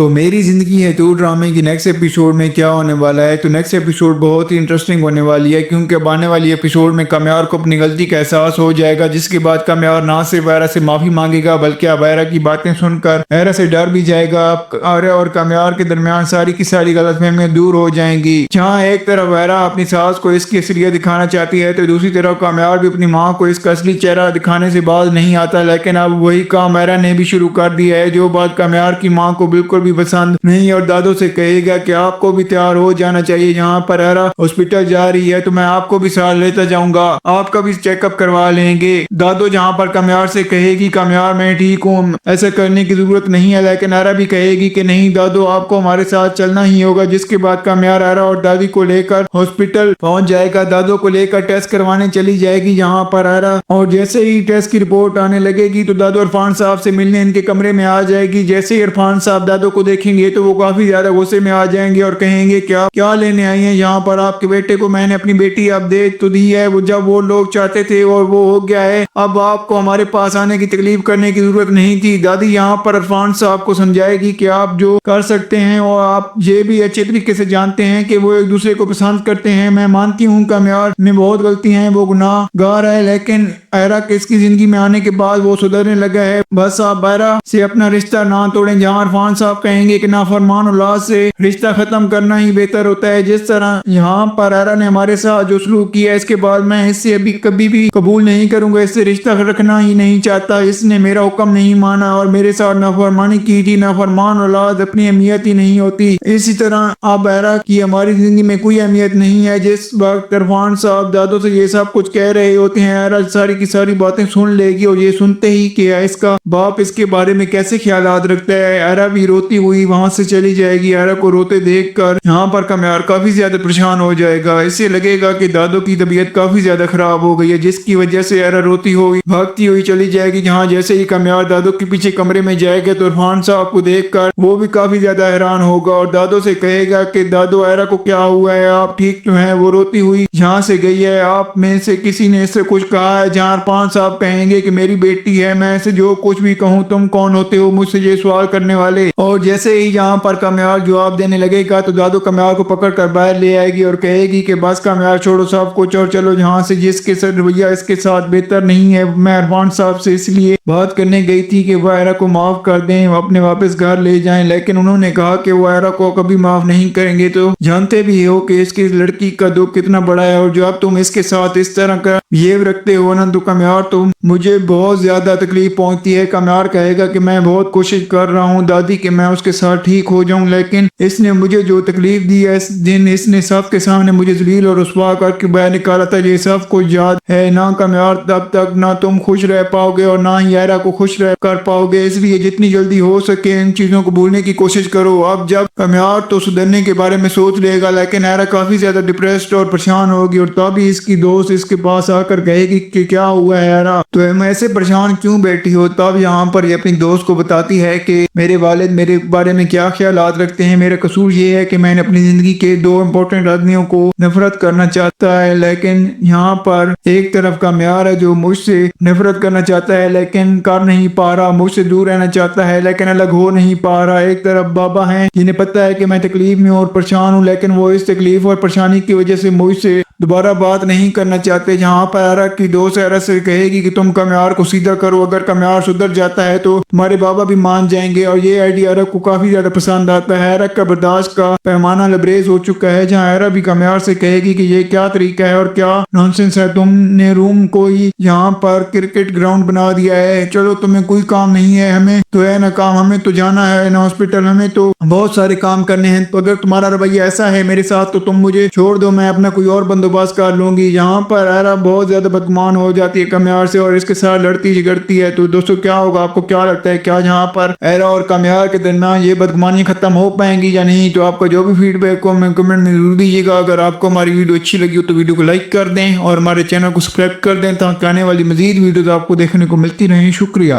تو میری زندگی ہے تو ڈرامے کی نیکسٹ ایپیسوڈ میں کیا ہونے والا ہے؟ تو نیکسٹ ایپیسوڈ بہت ہی انٹرسٹنگ ہونے والی ہے، کیونکہ اب آنے والی ایپیسوڈ میں قمیار کو اپنی غلطی کا احساس ہو جائے گا، جس کے بعد قمیار نہ صرف آئرہ سے معافی مانگے گا بلکہ اب آئرہ کی باتیں سن کر آئرہ سے ڈر بھی جائے گا۔ اب آئرہ اور قمیار کے درمیان ساری کی ساری غلط فہمیاں دور ہو جائیں گی۔ جہاں ایک طرف آئرہ اپنی ساس کو اس کی اصلیت دکھانا چاہتی ہے تو دوسری طرف قمیار بھی اپنی ماں کو اس کا اصلی چہرہ دکھانے سے باز نہیں آتا، لیکن اب وہی کام آئرہ نے بھی شروع کر دیا ہے، جو بات قمیار کی ماں کو بالکل بھی پسند نہیں، اور دادو سے کہے گا کہ آپ کو بھی تیار ہو جانا چاہیے، جہاں پر آئرہ ہاسپٹل جا رہی ہے تو میں آپ کو بھی ساتھ لیتا جاؤں گا، آپ کا بھی چیک اپ کروا لیں گے۔ دادو جہاں پر قمیار سے کہے گی قمیار میں ٹھیک ہوں، ایسا کرنے کی ضرورت نہیں ہے، لیکن آئرہ بھی کہے گی کہ نہیں دادو آپ کو ہمارے ساتھ چلنا ہی ہوگا، جس کے بعد قمیار آئرہ اور دادی کو لے کر ہاسپٹل پہنچ جائے گا، دادو کو لے کر ٹیسٹ کروانے چلی جائے گی، جہاں پر آئرہ اور جیسے ہی ٹیسٹ کی رپورٹ آنے لگے گی تو دادو عرفان صاحب سے ملنے ان کے کمرے میں آ جائے گی۔ جیسے ہی عرفان صاحب دادو کو دیکھیں گے تو وہ کافی زیادہ غصے میں آ جائیں گے اور کہیں گے کیا لینے آئی ہیں یہاں پر؟ آپ کے بیٹے کو میں نے اپنی بیٹی اب دے تو دی ہے، وہ جب وہ لوگ چاہتے تھے اور وہ ہو گیا ہے، اب آپ کو ہمارے پاس آنے کی تکلیف کرنے کی ضرورت نہیں تھی۔ دادی یہاں پر عرفان صاحب کو سمجھائے گی کہ آپ جو کر سکتے ہیں اور آپ یہ بھی اچھے طریقے سے جانتے ہیں کہ وہ ایک دوسرے کو پسند کرتے ہیں، میں مانتی ہوں قمیار میں بہت غلطی ہیں، وہ گناہ گار ہے، لیکن آئرہ کے اس کی زندگی میں آنے کے بعد وہ سدھرنے لگا ہے، بس آپ آئرہ سے اپنا رشتہ نہ توڑیں۔ جہاں عرفان صاحب کہیں گے کہ نافرمان اولاد سے رشتہ ختم کرنا ہی بہتر ہوتا ہے، جس طرح یہاں پر آئرہ نے ہمارے ساتھ جو سلوک کیا ہے اس کے بعد میں اس سے ابھی کبھی بھی قبول نہیں کروں گا، اس سے رشتہ رکھنا ہی نہیں چاہتا، اس نے میرا حکم نہیں مانا اور میرے ساتھ نافرمانی کی تھی، نافرمان اولاد اپنی اہمیت ہی نہیں ہوتی۔ اسی طرح اب آئرہ کی ہماری زندگی میں کوئی اہمیت نہیں ہے۔ جس وقت عرفان صاحب دادو سے یہ سب کچھ کہہ رہے ہوتے ہیں، آئرہ ساری کی ساری باتیں سن لے گی اور یہ سنتے ہی کہ اس کا باپ اس کے بارے میں کیسے خیالات رکھتا ہے، آئرہ بھی روتی ہوئی وہاں سے چلی جائے گی۔ آئرہ کو روتے دیکھ کر یہاں پر قمیار کافی زیادہ پریشان ہو جائے گا، اسے لگے گا کہ دادو کی طبیعت کافی زیادہ خراب ہو گئی ہے، جس کی وجہ سے آئرہ روتی ہوئی بھاگتی ہوئی چلی جائے گی۔ جہاں جیسے ہی قمیار دادو کے پیچھے کمرے میں جائے گا تو عرفان صاحب کو دیکھ کر وہ بھی کافی زیادہ حیران ہوگا اور دادو سے کہے گا کہ دادو آئرہ کو کیا ہوا ہے، آپ ٹھیک تو ہیں؟ وہ روتی ہوئی جہاں سے گئی ہے، آپ میں سے کسی نے اس سے کچھ کہا ہے؟ جہاں عرفان صاحب کہیں گے کہ میری بیٹی ہے، میں اسے جو کچھ بھی کہوں، تم کون ہوتے ہو مجھ سے یہ سوال کرنے والے؟ اور جیسے ہی یہاں پر قمیار جواب دینے لگے گا تو دادو قمیار کو پکڑ کر باہر لے آئے گی اور کہے گی کہ بس قمیار چھوڑو سب کچھ اور چلو یہاں سے، جس کے ساتھ رویہ اس کے ساتھ بہتر نہیں ہے، میں عرفان صاحب سے اس لیے بات کرنے گئی تھی کہ وہ آئرہ کو معاف کر دیں، اپنے واپس گھر لے جائیں، لیکن انہوں نے کہا کہ وہ آئرہ کو کبھی معاف نہیں کریں گے، تو جانتے بھی ہو کہ اس کی لڑکی کا دکھ کتنا بڑا ہے، اور جو اب تم اس کے ساتھ اس طرح کا بہیو رکھتے ہو نا تو قمیار تم مجھے بہت زیادہ تکلیف پہنچتی ہے۔ قمیار کہے گا کہ میں بہت کوشش کر رہا ہوں دادی کہ میں اس کے ساتھ ٹھیک ہو جاؤں، لیکن اس نے مجھے جو تکلیف دی ہے، اس دن اس نے سب کے سامنے مجھے ذلیل اور رسوا کر کے باہر نکالا تھا، یہ سب کو یاد ہے نا قمیار؟ تب تک نہ تم خوش رہ پاؤ گے اور نہ ہی آئرہ کو خوش رہ کر پاؤ گے، اس لیے جتنی جلدی ہو سکے ان چیزوں کو بھولنے کی کوشش کرو۔ اب جب قمیار تو سدھرنے کے بارے میں سوچ لے گا، لیکن آئرہ کافی زیادہ ڈپریسڈ اور پریشان ہوگی، اور تبھی اس کی دوست اس کے پاس آ کر کہے گی کہ کیا ہوا ہے آئرہ، تو میں ایسے پریشان کیوں بیٹھی ہو؟ تب یہاں پر یہ اپنی دوست کو بتاتی ہے کہ میرے والد میرے بارے میں کیا خیالات رکھتے ہیں، میرا قصور یہ ہے کہ میں نے اپنی زندگی کے دو امپورٹنٹ آدمیوں کو نفرت کرنا چاہتا ہے، لیکن یہاں پر ایک طرف قمیار ہے جو مجھ سے نفرت کرنا چاہتا ہے لیکن کر نہیں پا رہا، مجھ سے دور رہنا چاہتا ہے لیکن الگ ہو نہیں پا رہا، ایک طرف بابا ہیں جنہیں پتہ ہے کہ میں تکلیف میں اور پریشان ہوں، لیکن وہ اس تکلیف اور پریشانی کی وجہ سے مجھ سے دوبارہ بات نہیں کرنا چاہتے۔ جہاں پر آئرہ کی دوست آئرہ سے کہے گی کہ تم قمیار کو سیدھا کرو، اگر قمیار سدھر جاتا ہے تو تمہارے بابا بھی مان جائیں گے، اور یہ آئیڈیا آئرہ کو کافی زیادہ پسند آتا ہے۔ آئرہ کا برداشت کا پیمانہ لبریز ہو چکا ہے، جہاں آئرہ بھی قمیار سے کہے گی کہ یہ کیا طریقہ ہے اور کیا نونسنس ہے، تم نے روم کو ہی یہاں پر کرکٹ گراؤنڈ بنا دیا ہے، چلو تمہیں کوئی کام نہیں ہے، ہمیں تو ہے نا کام، ہمیں تو جانا ہے نا ہاسپٹل، ہمیں تو بہت سارے کام کرنے ہیں، تو اگر تمہارا رویہ ایسا ہے میرے ساتھ تو تم مجھے چھوڑ دو، میں اپنا کوئی اور بندوبست کر لوں گی۔ یہاں پر آئرہ بہت زیادہ بدگمان ہو جاتی ہے قمیار سے اور اس کے ساتھ لڑتی جھگڑتی ہے۔ تو دوستو کیا ہوگا، آپ کو کیا لگتا ہے، کیا یہاں پر آئرہ اور قمیار کے درمیان یہ بدگمانی ختم ہو پائیں گی یا نہیں؟ تو آپ کا جو بھی فیڈ بیک ہو ہمیں کمنٹ میں ضرور دیجیے گا۔ اگر آپ کو ہماری ویڈیو اچھی لگی ہو تو ویڈیو کو لائک کر دیں اور ہمارے چینل کو سبسکرائب کر دیں تاکہ آنے والی مزید ویڈیوز آپ کو دیکھنے کو ملتی رہیں۔ شکریہ۔